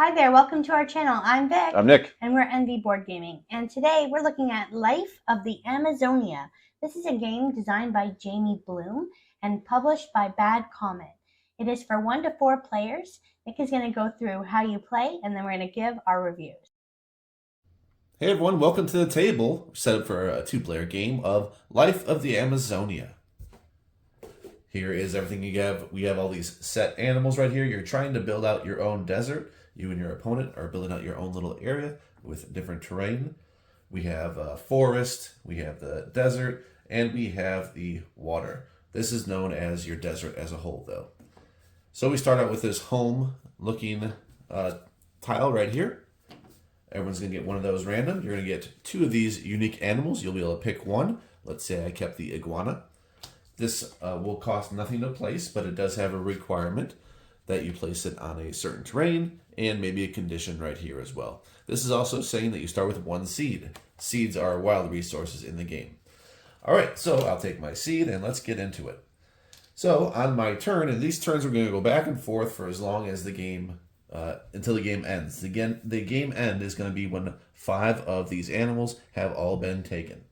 Hi there, welcome to our channel. I'm Vic. I'm Nick. And we're NV Board Gaming. And today we're looking at Life of the Amazonia. This is a game designed by Jamie Bloom and published by Bad Comet. It is for 1 to 4 players. Nick is going to go through how you play, and then we're going to give our reviews. Hey everyone, welcome to the table. We're set up for a 2-player game of Life of the Amazonia. Here is everything you have. We have all these set animals right here. You're trying to build out your own desert. You and your opponent are building out your own little area with different terrain. We have a forest, we have the desert, and we have the water. This is known as your desert as a whole, though. So we start out with this home-looking tile right here. Everyone's going to get one of those random. You're going to get 2 of these unique animals. You'll be able to pick one. Let's say I kept the iguana. This will cost nothing to place, but it does have a requirement that you place it on a certain terrain and maybe a condition right here as well. This is also saying that you start with 1 seed. Seeds are wild resources in the game. All right, so I'll take my seed and let's get into it. So on my turn, and these turns we're going to go back and forth for as long as the game, until the game ends. The game end is going to be when 5 of these animals have all been taken.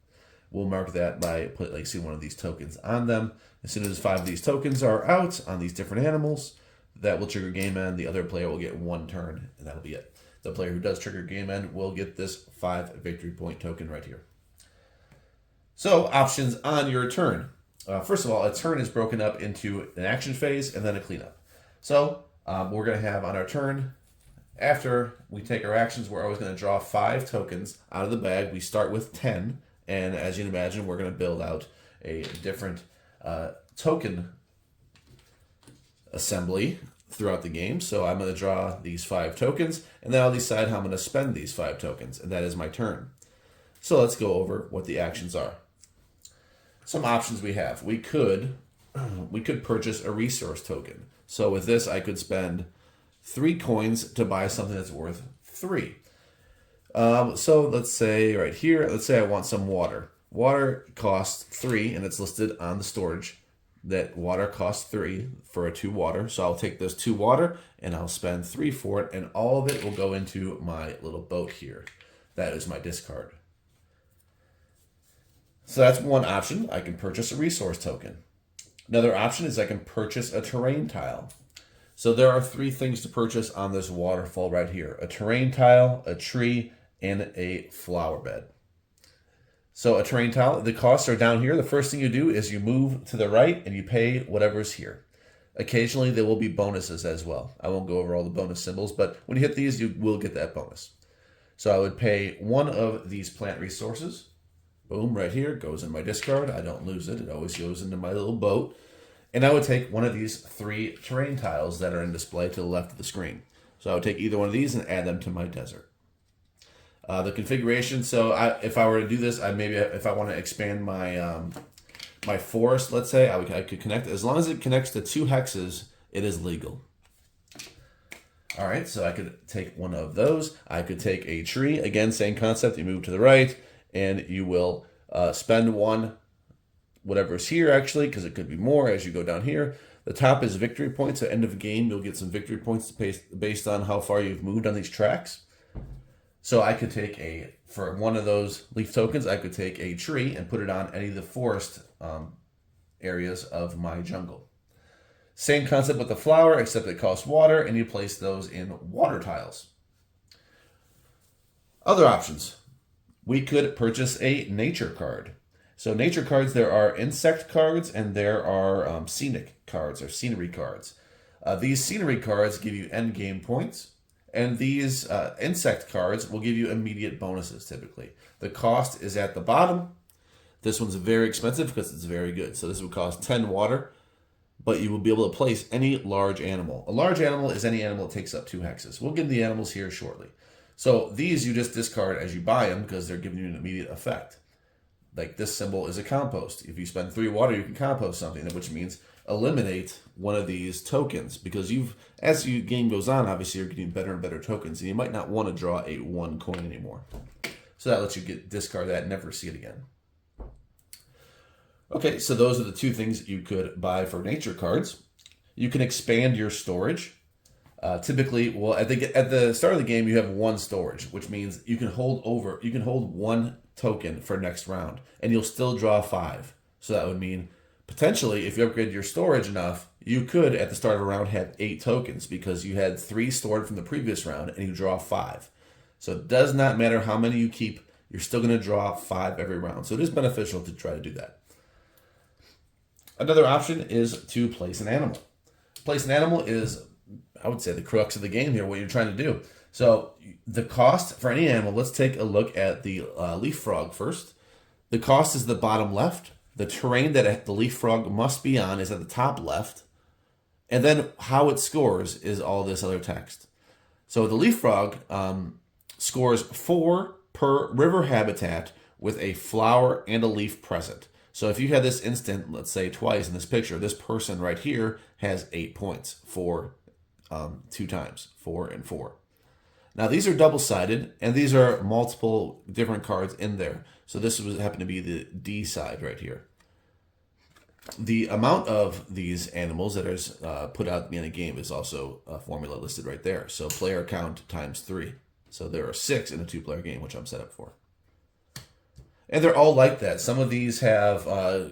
We'll mark that by placing one of these tokens on them. As soon as 5 of these tokens are out on these different animals, that will trigger game end. The other player will get 1 turn, and that'll be it. The player who does trigger game end will get this 5 victory point token right here. So, options on your turn. First of all, a turn is broken up into an action phase and then a cleanup. So, we're going to have on our turn, after we take our actions, we're always going to draw 5 tokens out of the bag. We start with 10, and as you can imagine, we're going to build out a different token assembly throughout the game. So I'm going to draw these 5 tokens, and then I'll decide how I'm going to spend these 5 tokens, and that is my turn. So let's go over what the actions are. Some options we have. We could purchase a resource token. So with this, I could spend 3 coins to buy something that's worth 3. So let's say right here, let's say I want some water. Water costs 3, and it's listed on the storage that water costs 3 for a 2 water. So I'll take those 2 water and I'll spend 3 for it, and all of it will go into my little boat here. That is my discard. So that's one option. I can purchase a resource token. Another option is I can purchase a terrain tile. So there are 3 things to purchase on this waterfall right here: a terrain tile, a tree, and a flower bed. So a terrain tile, the costs are down here. The first thing you do is you move to the right and you pay whatever's here. Occasionally there will be bonuses as well. I won't go over all the bonus symbols, but when you hit these, you will get that bonus. So I would pay 1 of these plant resources. Boom, right here, goes in my discard. I don't lose it. It always goes into my little boat. And I would take 1 of these 3 terrain tiles that are in display to the left of the screen. So I would take either one of these and add them to my desert. The configuration, so if I were to do this, if I want to expand my my forest, let's say, I could connect. As long as it connects to 2 hexes, it is legal. All right, so I could take 1 of those. I could take a tree. Again, same concept. You move to the right, and you will spend 1, whatever is here, actually, because it could be more as you go down here. The top is victory points. At the end of the game, you'll get some victory points based on how far you've moved on these tracks. So I could take for 1 of those leaf tokens, I could take a tree and put it on any of the forest areas of my jungle. Same concept with the flower, except it costs water, and you place those in water tiles. Other options. We could purchase a nature card. So nature cards, there are insect cards and there are scenic cards or scenery cards. These scenery cards give you end game points. And these insect cards will give you immediate bonuses, typically. The cost is at the bottom. This one's very expensive because it's very good. So this would cost 10 water, but you will be able to place any large animal. A large animal is any animal that takes up 2 hexes. We'll get the animals here shortly. So these you just discard as you buy them because they're giving you an immediate effect. Like this symbol is a compost. If you spend 3 water, you can compost something, which means eliminate 1 of these tokens, because as the game goes on, obviously you're getting better and better tokens, and you might not want to draw a 1 coin anymore. So that lets you discard that and never see it again. Okay, so those are the 2 things you could buy for nature cards. You can expand your storage. Typically, well, at the start of the game, you have one storage, which means you can hold one token for next round, and you'll still draw 5. So that would mean potentially, if you upgrade your storage enough, you could at the start of a round have 8 tokens because you had 3 stored from the previous round, and you draw 5. So it does not matter how many you keep; you're still going to draw 5 every round. So it is beneficial to try to do that. Another option is to place an animal. Place an animal is, I would say, the crux of the game here, what you're trying to do. So the cost for any animal, let's take a look at the leaf frog first. The cost is the bottom left. The terrain that the leaf frog must be on is at the top left. And then how it scores is all this other text. So the leaf frog scores 4 per river habitat with a flower and a leaf present. So if you had this instant, let's say twice in this picture, this person right here has 8 points for 2 times, 4 and 4. Now these are double-sided, and these are multiple different cards in there. So this would happen to be the D side right here. The amount of these animals that is put out in a game is also a formula listed right there. So player count times 3. So there are 6 in a 2-player game, which I'm set up for. And they're all like that. Some of these have, a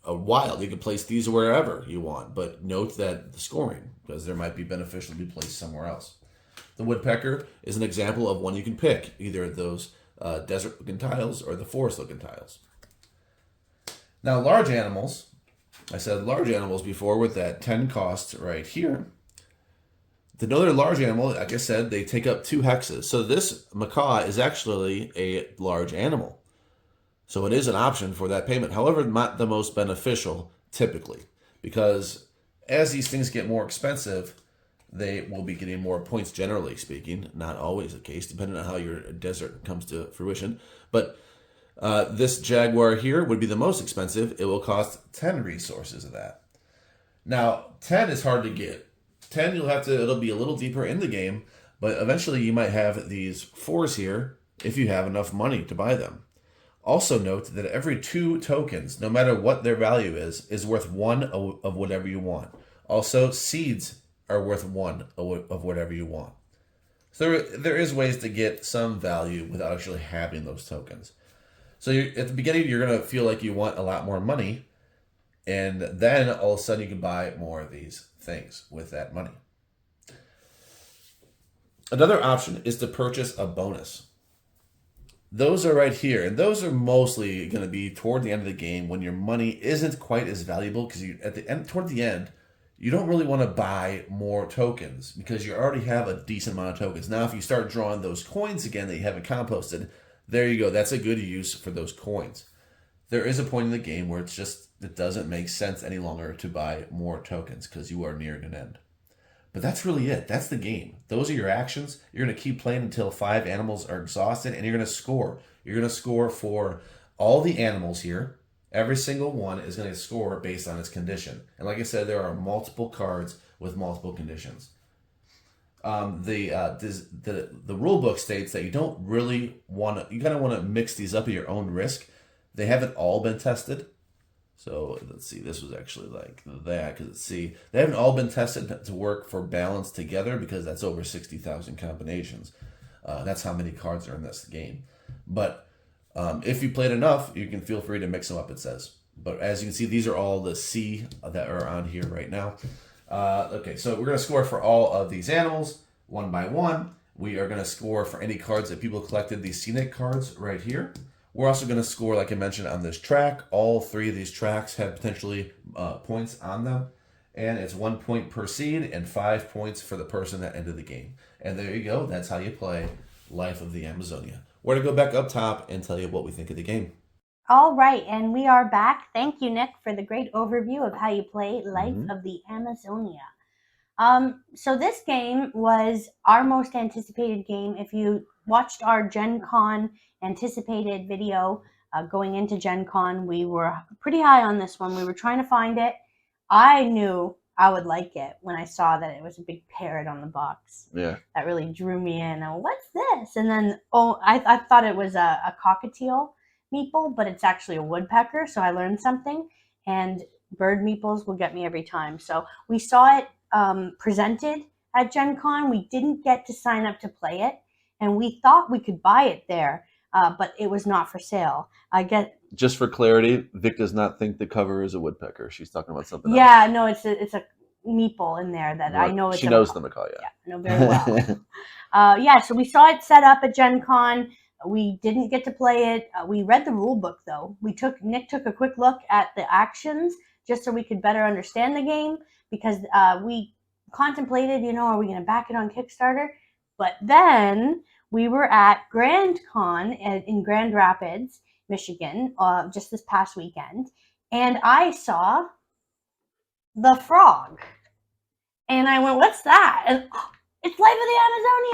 wild. You can place these wherever you want, but note that the scoring, because there might be beneficial to be placed somewhere else. The woodpecker is an example of one you can pick, either those desert-looking tiles or the forest-looking tiles. Now, large animals, I said large animals before with that 10 cost right here. Another large animal, like I said, they take up 2 hexes. So this macaw is actually a large animal. So it is an option for that payment. However, not the most beneficial typically, because as these things get more expensive, they will be getting more points generally speaking. Not always the case, depending on how your desert comes to fruition. But this jaguar here would be the most expensive. It will cost 10 resources of that. Now, 10 is hard to get. 10, it'll be a little deeper in the game, but eventually you might have these 4s here if you have enough money to buy them. Also note that every 2 tokens, no matter what their value is worth 1 of whatever you want. Also, seeds are worth 1 of whatever you want. So there is ways to get some value without actually having those tokens. So at the beginning, you're going to feel like you want a lot more money, and then all of a sudden you can buy more of these things with that money. Another option is to purchase a bonus. Those are right here, and those are mostly going to be toward the end of the game when your money isn't quite as valuable, because toward the end, you don't really want to buy more tokens because you already have a decent amount of tokens. Now, if you start drawing those coins again that you haven't composted, there you go. That's a good use for those coins. There is a point in the game where it doesn't make sense any longer to buy more tokens because you are nearing an end. But that's really it. That's the game. Those are your actions. You're going to keep playing until 5 animals are exhausted, and you're going to score. You're going to score for all the animals here. Every single one is going to score based on its condition. And like I said, there are multiple cards with multiple conditions. The rule book states that you don't really want to, you kind of want to mix these up at your own risk. They haven't all been tested. So let's see, this was actually like that, because they haven't all been tested to work for balance together, because that's over 60,000 combinations. That's how many cards are in this game. But if you played enough, you can feel free to mix them up, it says. But as you can see, these are all the C that are on here right now. Okay, so we're going to score for all of these animals, one by one. We are going to score for any cards that people collected, these scenic cards right here. We're also going to score, like I mentioned, on this track. All 3 of these tracks have potentially points on them. And it's 1 point per seed and 5 points for the person that ended the game. And there you go. That's how you play Life of the Amazonia. We're going to go back up top and tell you what we think of the game. All right, and we are back. Thank you, Nick, for the great overview of how you play Life of the Amazonia. So this game was our most anticipated game. If you watched our Gen Con anticipated video going into Gen Con, we were pretty high on this one. We were trying to find it. I knew I would like it when I saw that it was a big parrot on the box. Yeah. That really drew me in. What's this? And then, I thought it was a cockatiel meeple, but it's actually a woodpecker, so I learned something. And bird meeples will get me every time. So we saw it presented at Gen Con. We didn't get to sign up to play it, and we thought we could buy it there, but it was not for sale. I get. Just for clarity, Vic does not think the cover is a woodpecker. She's talking about something else. Yeah, no, it's a meeple in there that I know. She knows the macaw. Yeah, I know very well. Yeah, so we saw it set up at Gen Con. We didn't get to play it. We read the rule book though. Nick took a quick look at the actions just so we could better understand the game, because we contemplated, are we going to back it on Kickstarter? But then we were at Grand Con in Grand Rapids, Michigan, just this past weekend, and I saw the frog. And I went, what's that? And it's Life of the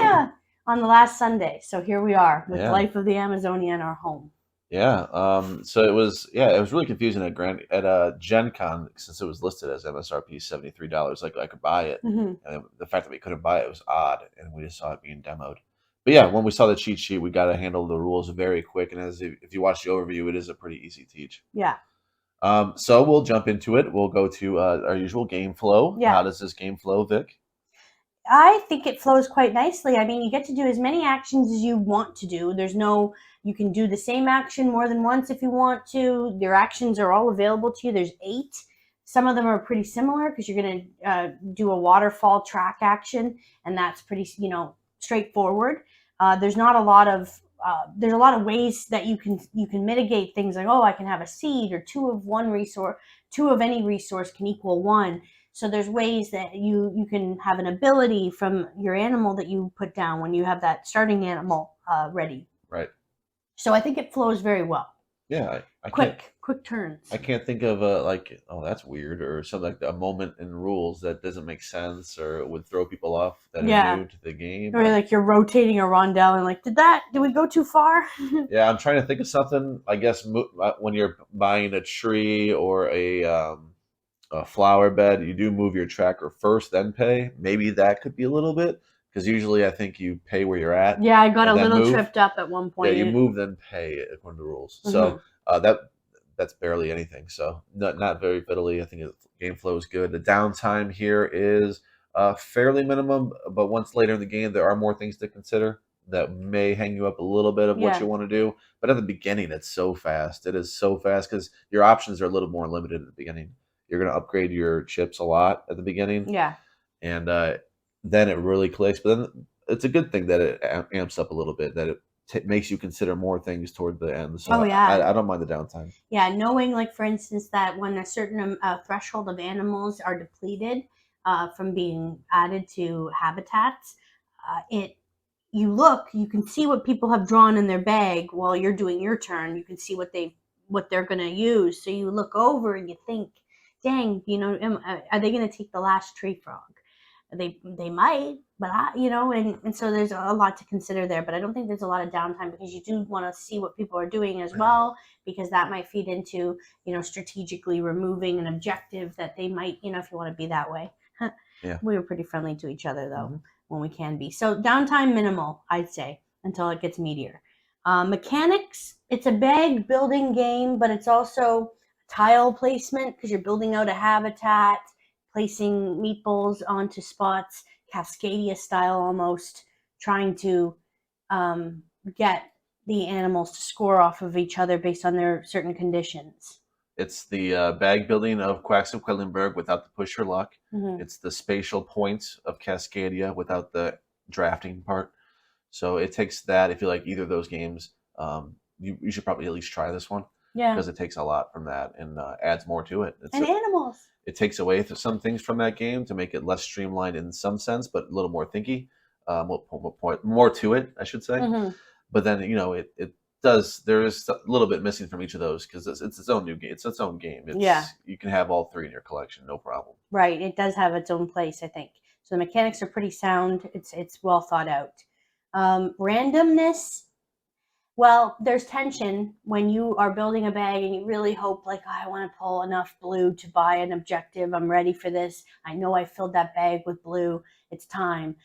Amazonia on the last Sunday. So here we are with Life of the Amazonia in our home. Yeah. So it was really confusing at Gen Con, since it was listed as MSRP $73. Like I could buy it. Mm-hmm. And the fact that we couldn't buy it was odd, and we just saw it being demoed. But yeah, when we saw the cheat sheet, we got to handle the rules very quick. And if you watch the overview, it is a pretty easy teach. Yeah. So we'll jump into it. We'll go to our usual game flow. Yeah. How does this game flow, Vic? I think it flows quite nicely. I mean, you get to do as many actions as you want to do. You can do the same action more than once if you want to. Your actions are all available to you. There's 8. Some of them are pretty similar because you're going to do a waterfall track action, and that's pretty, straightforward. There's a lot of ways that you can mitigate things, like, I can have a seed, or 2 of one resource, 2 of any resource can equal 1. So there's ways that you can have an ability from your animal that you put down when you have that starting animal ready. Right. So I think it flows very well. Yeah. Quick turns. I can't think of that's weird, or something like a moment in rules that doesn't make sense or would throw people off that are new to the game. Or like you're rotating a rondelle and like, did we go too far? Yeah, I'm trying to think of something. I guess when you're buying a tree or a flower bed, you do move your tracker first, then pay. Maybe that could be a little bit, because usually I think you pay where you're at. Yeah, I got a little tripped up at one point. Yeah, you move then pay according to the rules. Mm-hmm. So that's barely anything. So not very fiddly. I think game flow is good. The downtime here is fairly minimum, but once later in the game, there are more things to consider that may hang you up a little bit of what you want to do. But at the beginning, it's so fast. It is so fast because your options are a little more limited at the beginning. You're going to upgrade your chips a lot at the beginning. Yeah. And then it really clicks. But then it's a good thing that it amps up a little bit, that it makes you consider more things toward the end. So I don't mind the downtime. Yeah, knowing, like, for instance, that when a certain threshold of animals are depleted from being added to habitats, you can see what people have drawn in their bag while you're doing your turn. You can see what they're going to use. So you look over and you think, dang, are they going to take the last tree frog? They might, but and so there's a lot to consider there. But I don't think there's a lot of downtime, because you do want to see what people are doing as well, because that might feed into strategically removing an objective that they might, if you want to be that way. Yeah. We were pretty friendly to each other though, when we can be. So downtime minimal, I'd say, until it gets meatier. Mechanics, it's a bag building game, but it's also tile placement, because you're building out a habitat, placing meeples onto spots, Cascadia style almost, trying to get the animals to score off of each other based on their certain conditions. It's the bag building of Quacks of Quedlinburg without the push your luck. Mm-hmm. It's the spatial points of Cascadia without the drafting part. So it takes that. If you like either of those games, you should probably at least try this one. Yeah. Because it takes a lot from that and adds more to it. Animals. It takes away some things from that game to make it less streamlined in some sense, but a little more thinky. More to it, I should say. Mm-hmm. But then, it does. There is a little bit missing from each of those, because it's its own new game. It's its own game. You can have all 3 in your collection, no problem. Right. It does have its own place, I think. So the mechanics are pretty sound. It's well thought out. Randomness. Well, there's tension when you are building a bag and you really hope, like, I want to pull enough blue to buy an objective. I'm ready for this. I know I filled that bag with blue. It's time.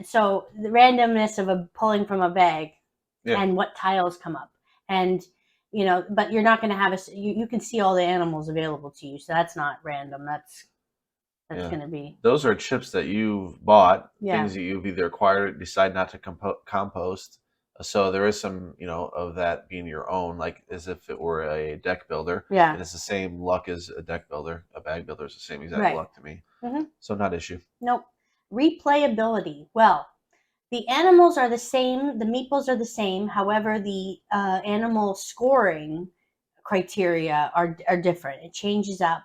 So the randomness of pulling from a bag and what tiles come up. And, but you're not going to have you can see all the animals available to you. So that's not random. that's going to be. Those are chips that you've bought, Yeah. things that you've either acquired, or decide not to compost. So there is some, of that being your own, like as if it were a deck builder. Yeah. And it's the same luck as a deck builder. A bag builder is the same exact Right. luck to me. Mm-hmm. So not issue. Nope. Replayability. Well, the animals are the same. The meeples are the same. However, the animal scoring criteria are different. It changes up.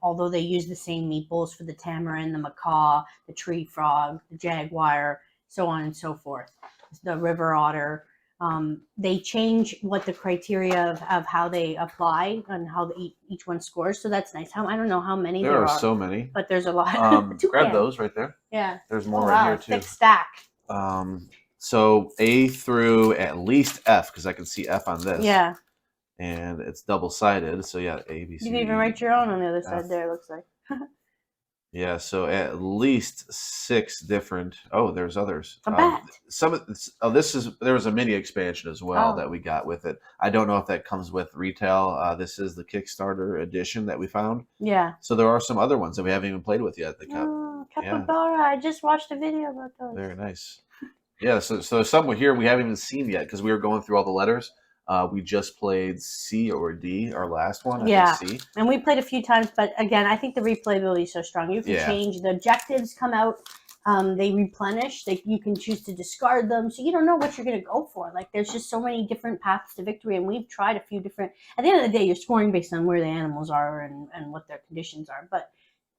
Although they use the same meeples for the tamarin, the macaw, the tree frog, the jaguar, so on and so forth. The river otter. They change what the criteria of how they apply and how each one scores. So that's nice. I don't know how many There there are are, so many. but there's a lot. Grab those right there. Yeah. There's more right here too. Thick stack. So A through at least F, because I can see F on this. Yeah. And it's double-sided, so yeah, A, B, C. You can even write your own on the other side there, it looks like. Yeah, so at least 6 different. Oh, there's others. A bat. There was a mini expansion as well that we got with it. I don't know if that comes with retail. This is the Kickstarter edition that we found. Yeah. So there are some other ones that we haven't even played with yet. The capybara. Yeah. I just watched a video about those. Very nice. Yeah, so some here we haven't even seen yet because we were going through all the letters. We just played C or D, our last one. I think C. And we played a few times, but again, I think the replayability is so strong. You can change the objectives, come out, they replenish. You can choose to discard them, so you don't know what you're going to go for. Like there's just so many different paths to victory, and we've tried a few different. At the end of the day, you're scoring based on where the animals are and what their conditions are, but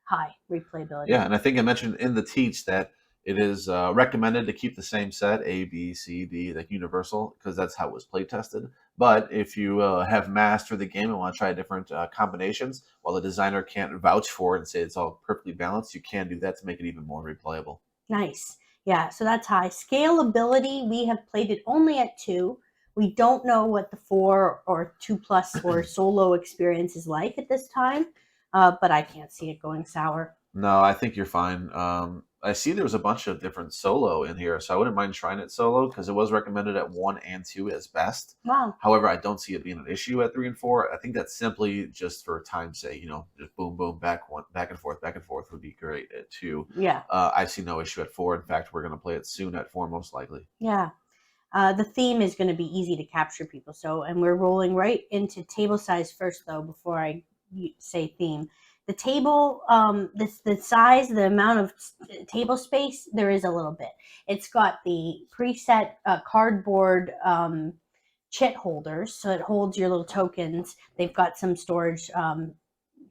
high replayability. Yeah, and I think I mentioned in the teach that it is recommended to keep the same set, A, B, C, D, like universal, because that's how it was play tested. But if you have mastered the game and want to try different combinations, while the designer can't vouch for it and say it's all perfectly balanced, you can do that to make it even more replayable. Nice. Yeah, so that's high. Scalability, we have played it only at 2. We don't know what the 4 or 2+ or solo experience is like at this time, but I can't see it going sour. No, I think you're fine. I see there was a bunch of different solo in here, so I wouldn't mind trying it solo because it was recommended at 1 and 2 as best. Wow. However, I don't see it being an issue at 3 and 4. I think that's simply just for time's sake. Just boom, boom, back and forth would be great at 2. Yeah. I see no issue at 4. In fact, we're going to play it soon at 4, most likely. Yeah. The theme is going to be easy to capture people. And we're rolling right into table size first, though, before I say theme. The table, the size, the amount of table space, there is a little bit. It's got the preset cardboard chit holders, so it holds your little tokens. They've got some storage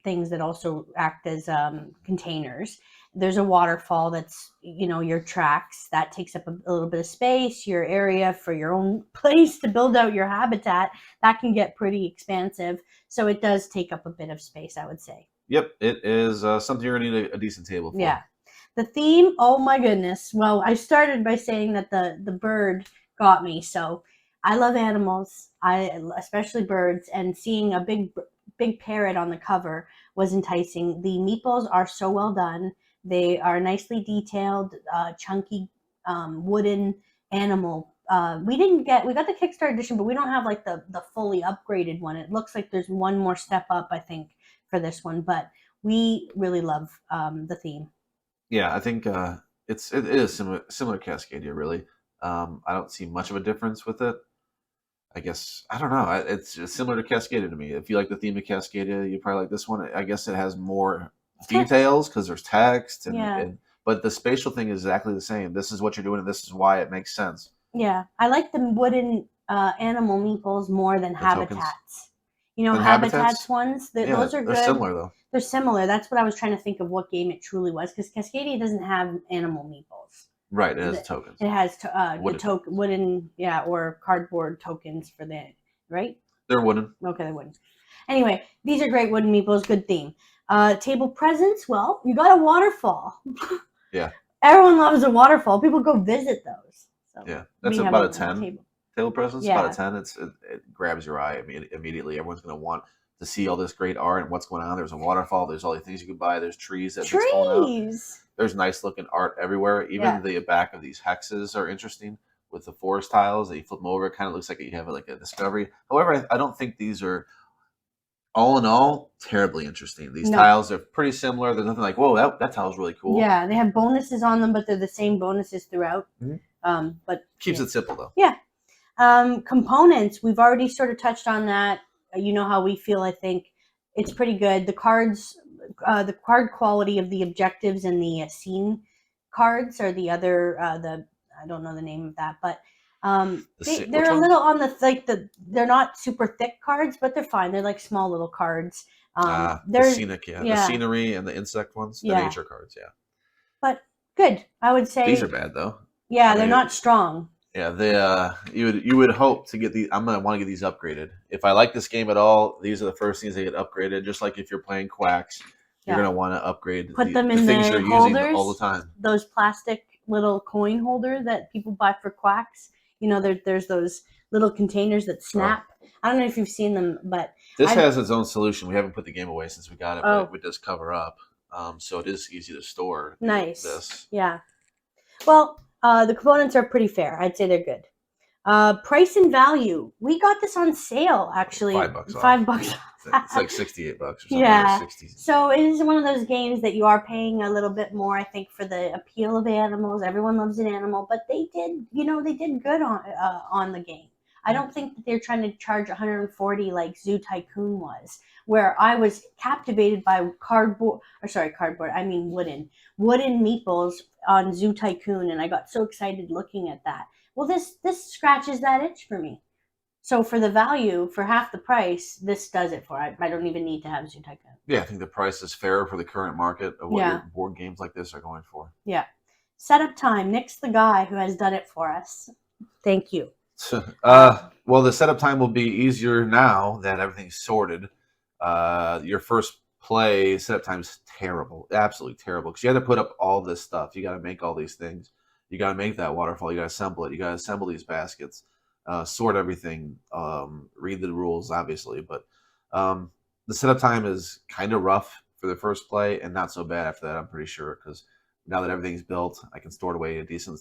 things that also act as containers. There's a waterfall that's, your tracks. That takes up a little bit of space, your area for your own place to build out your habitat. That can get pretty expansive. So it does take up a bit of space, I would say. Yep, it is something you're going to need a decent table for. Yeah. The theme, oh my goodness. Well, I started by saying that the bird got me. So I love animals, especially birds, and seeing a big parrot on the cover was enticing. The meeples are so well done. They are nicely detailed, chunky wooden animal. We got the Kickstarter edition, but we don't have like the fully upgraded one. It looks like there's one more step up, I think, for this one, but we really love the theme. Yeah, I think it is similar to Cascadia, really. I don't see much of a difference with it. I guess, I don't know. It's similar to Cascadia to me. If you like the theme of Cascadia, you probably like this one. I guess it has more details because there's text, but the spatial thing is exactly the same. This is what you're doing, and this is why it makes sense. Yeah, I like the wooden animal meeples more than habitats. Tokens. Habitats ones. Those are good. They're similar though. They're similar. That's what I was trying to think of what game it truly was, because Cascadia doesn't have animal meeples. Right, it has tokens. It has wooden, or cardboard tokens for that, right? They're wooden. Okay, they're wooden. Anyway, these are great wooden meeples. Good theme. Table presence. Well, you got a waterfall. Yeah. Everyone loves a waterfall. People go visit those. So yeah, that's about a 10. Table presence, about a 10. It grabs your eye immediately. Everyone's going to want to see all this great art and what's going on. There's a waterfall. There's all the things you can buy. There's trees that falling out. There's nice looking art everywhere. Even the back of these hexes are interesting with the forest tiles. That you flip them over, it kind of looks like you have like a discovery. However, I don't think these are all in all, terribly interesting. These tiles are pretty similar. There's nothing like, whoa, that tile's really cool. Yeah, they have bonuses on them, but they're the same bonuses throughout. But keeps it simple though. Yeah. Components, we've already sort of touched on that. You know how we feel. I think it's pretty good. The cards, the card quality of the objectives and the scene cards are the other. I don't know the name of that, but they're a little on the they're not super thick cards, but they're fine. They're like small little cards. The scenic, the scenery and the insect ones, the nature cards, But good, I would say. These are bad though. Yeah, they're not strong. Yeah, they you would hope to get these. I'm gonna want to get these upgraded. If I like this game at all, these are the first things that get upgraded. Just like if you're playing Quacks, you're gonna want to upgrade. Put them in the things you're using all the time. Those plastic little coin holder that people buy for Quacks. You know, there's those little containers that snap. I don't know if you've seen them, but this has its own solution. We haven't put the game away since we got it, but it does cover up, so it is easy to store. Nice. This. Yeah. Well. The components are pretty fair. I'd say they're good. Price and value. We got this on sale, actually. $5 off. It's like $68 or something. Yeah. So it is one of those games that you are paying a little bit more, I think, for the appeal of animals. Everyone loves an animal, but they did good on the game. I don't think that they're trying to charge $140 like Zoo Tycoon was, where I was captivated by wooden meeples on Zoo Tycoon, and I got so excited looking at that. Well, this scratches that itch for me. So for the value, for half the price, this does it for. I don't even need to have Zoo Tycoon. Yeah, I think the price is fair for the current market of what your board games like this are going for. Yeah. Setup time. Nick's the guy who has done it for us. Thank you. Well, the setup time will be easier now that everything's sorted. Your first play setup time is terrible, absolutely terrible, because you have to put up all this stuff. You got to make all these things. You got to make that waterfall. You got to assemble it. You got to assemble these baskets, sort everything, read the rules, obviously. But the setup time is kind of rough for the first play, and not so bad after that. I'm pretty sure, because now that everything's built, I can store it away a decent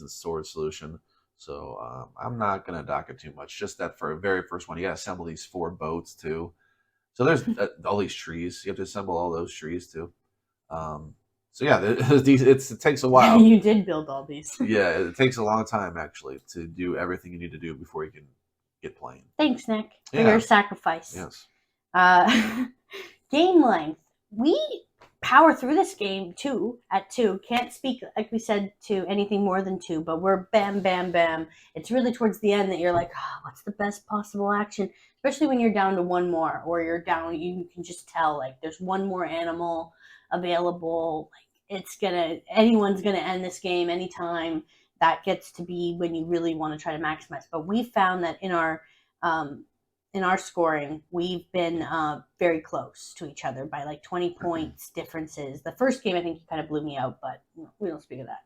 storage solution. So I'm not going to dock it too much. Just that for a very first one, you got to assemble these 4 boats too. So there's all these trees. You have to assemble all those trees too. So yeah, it takes a while. You did build all these. Yeah, it takes a long time actually to do everything you need to do before you can get playing. Thanks, Nick, for your sacrifice. Yes. Game length. We power through this game at 2. Can't speak, like we said, to anything more than 2, but we're bam, bam, bam. It's really towards the end that you're like, what's the best possible action? Especially when you're down to 1 more, or you can just tell, like, there's 1 more animal available. Like, anyone's gonna end this game anytime. That gets to be when you really want to try to maximize. But we found that in our scoring, we've been very close to each other by like 20 points differences. The first game, I think, you kind of blew me out, but we don't speak of that.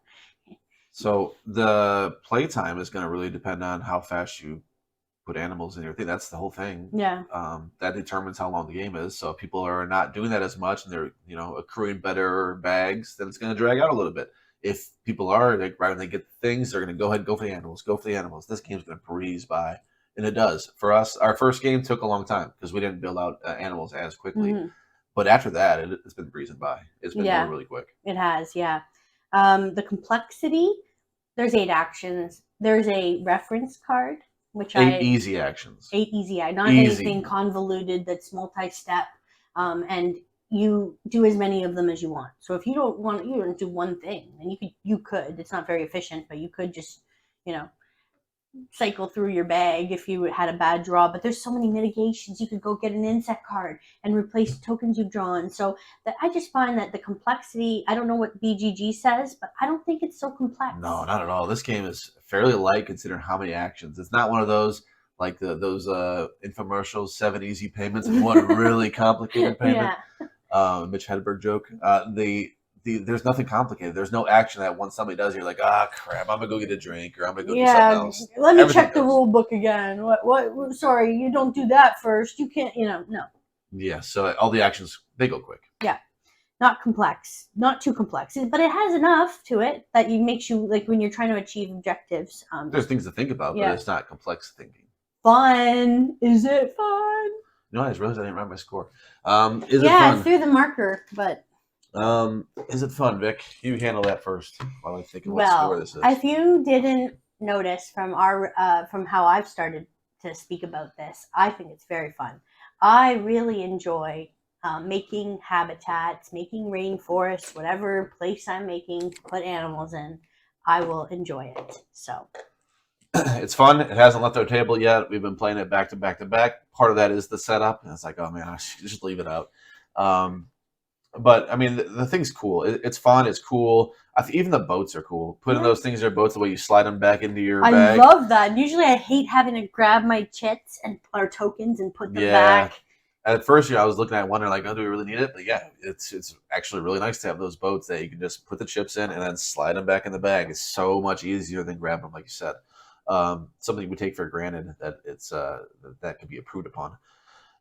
So the play time is going to really depend on how fast you put animals in your thing. That's the whole thing. Yeah. That determines how long the game is. So if people are not doing that as much and they're accruing better bags, then it's going to drag out a little bit. If people are, right when they get things, they're going to go ahead and go for the animals. This game's going to breeze by. And it does. For us, our first game took a long time because we didn't build out animals as quickly. Mm-hmm. But after that, it's been breezing by. It's been going really quick. It has, yeah. The complexity, there's 8 actions. There's a reference card, which 8 easy actions. 8 easy, not anything convoluted that's multi-step. And you do as many of them as you want. So if you don't do one thing, and you could. It's not very efficient, but you could just, cycle through your bag if you had a bad draw. But there's so many mitigations. You could go get an insect card and replace tokens you've drawn. So I just find that the complexity, I don't know what BGG says, but I don't think it's so complex. No, not at all. This game is fairly light considering how many actions. It's not one of those like those infomercials, 7 easy payments and 1 really complicated payment. Yeah. Mitch Hedberg joke. There's nothing complicated. There's no action that once somebody does, you're like, crap, I'm gonna go get a drink or I'm gonna go do something else. Let me check the rule book again. What? Sorry, you don't do that first. You can't. No. Yeah. So all the actions, they go quick. Yeah. Not complex. Not too complex, but it has enough to it that makes you like when you're trying to achieve objectives. There's things to think about, but it's not complex thinking. Fun. Is it fun? No, I just realized I didn't write my score. Is it Yeah, fun? through the marker, but Is it fun, Vic? You handle that first while I think of what score well, this is. if you didn't notice from our from how I've started to speak about this, I think it's very fun. I really enjoy making habitats, making rainforests, whatever place I'm making to put animals in. I will enjoy it. So It's fun. It hasn't left our table yet. We've been playing it back to back to back. Part of that is the setup, and it's like, oh man, I should just leave it out. Um, but I mean, the thing's cool. It's fun. It's cool. Even the boats are cool. Putting Yeah. those things in your boats, the way you slide them back into your I bag. love that. Usually, I hate having to grab my chits and or tokens and put them back. At first, I was looking at wondering like, oh, do we really need it? But yeah, it's actually really nice to have those boats that you can just put the chips in and then slide them back in the bag. It's so much easier than grabbing them, like you said. Something we take for granted that that can be improved upon.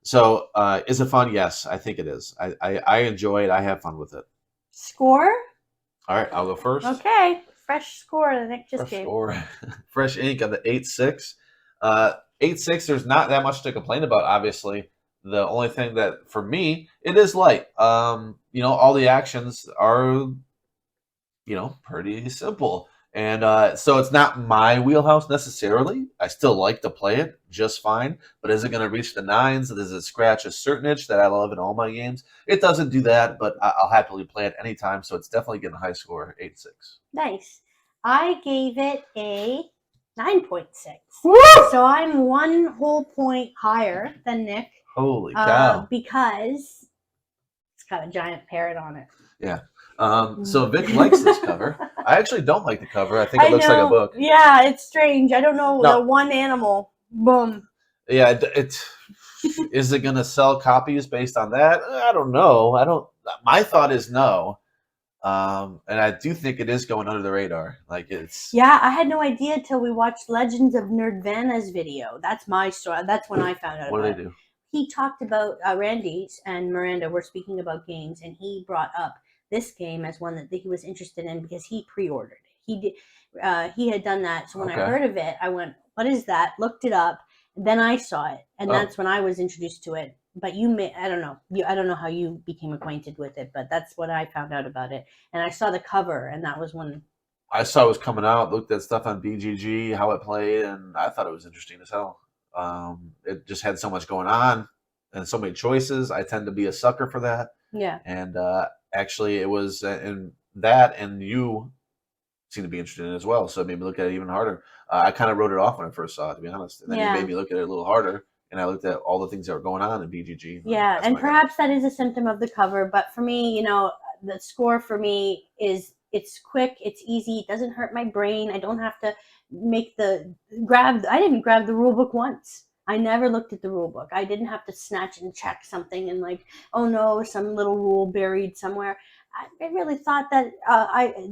So, is it fun? Yes, I think it is. I enjoy it. I have fun with it. Score? All right, I'll go first. Okay, fresh score. The Nick just gave. Score. Fresh ink on the 8-6. 8-6. There's not that much to complain about. Obviously, the only thing that for me it is light. All the actions are pretty simple. And so it's not my wheelhouse necessarily. I still like to play it just fine. But is it going to reach the 9s? Does it scratch a certain itch that I love in all my games? It doesn't do that, but I'll happily play it anytime. So it's definitely getting a high score, 8-6. Nice. I gave it a 9.6. Woo! So I'm 1 whole point higher than Nick. Holy cow. Because it's got a giant parrot on it. Yeah. So Vic likes this cover. I actually don't like the cover. I think it looks like a book. Yeah, it's strange. I don't know. The one animal. Boom. Yeah, is it going to sell copies based on that? I don't know. My thought is no. And I do think it is going under the radar. Yeah, I had no idea until we watched Legends of Nerdvana's video. That's my story. That's when I found out. What about do they do? He talked about Randy and Miranda were speaking about games, and he brought up this game as one that he was interested in because he pre-ordered it. He did. He had done that. So when I heard of it, I went, "What is that?" Looked it up. Then I saw it, and that's when I was introduced to it. But I don't know. I don't know how you became acquainted with it, but that's what I found out about it. And I saw the cover, and that was when I saw it was coming out. Looked at stuff on BGG, how it played, and I thought it was interesting as hell. It just had so much going on and so many choices. I tend to be a sucker for that. Yeah. And actually, it was in that, and you seem to be interested in it as well. So it made me look at it even harder. I kind of wrote it off when I first saw it, to be honest. And then you made me look at it a little harder. And I looked at all the things that were going on in BGG. Yeah, and perhaps that is a symptom of the cover. But for me, the score for me is it's quick, it's easy, it doesn't hurt my brain. I don't have to I didn't grab the rule book once. I never looked at the rule book. I didn't have to snatch and check something and oh no, some little rule buried somewhere. I really thought that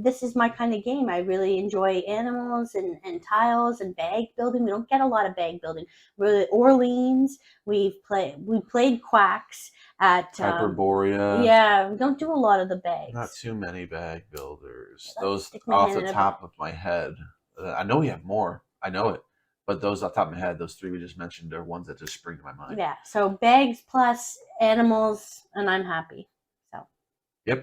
this is my kind of game. I really enjoy animals and tiles and bag building. We don't get a lot of bag building. We're Orleans. We played Quacks at Hyperborea. Yeah, we don't do a lot of the bags. Not too many bag builders. Those off the top of my head. I know we have more. I know it. But those off the top of my head, those 3 we just mentioned are ones that just spring to my mind. Yeah, so bags plus animals, and I'm happy. Yep.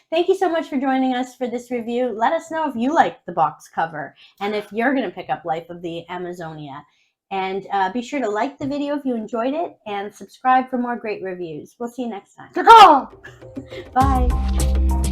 Thank you so much for joining us for this review. Let us know if you like the box cover and if you're going to pick up Life of the Amazonia. And be sure to like the video if you enjoyed it and subscribe for more great reviews. We'll see you next time. Bye.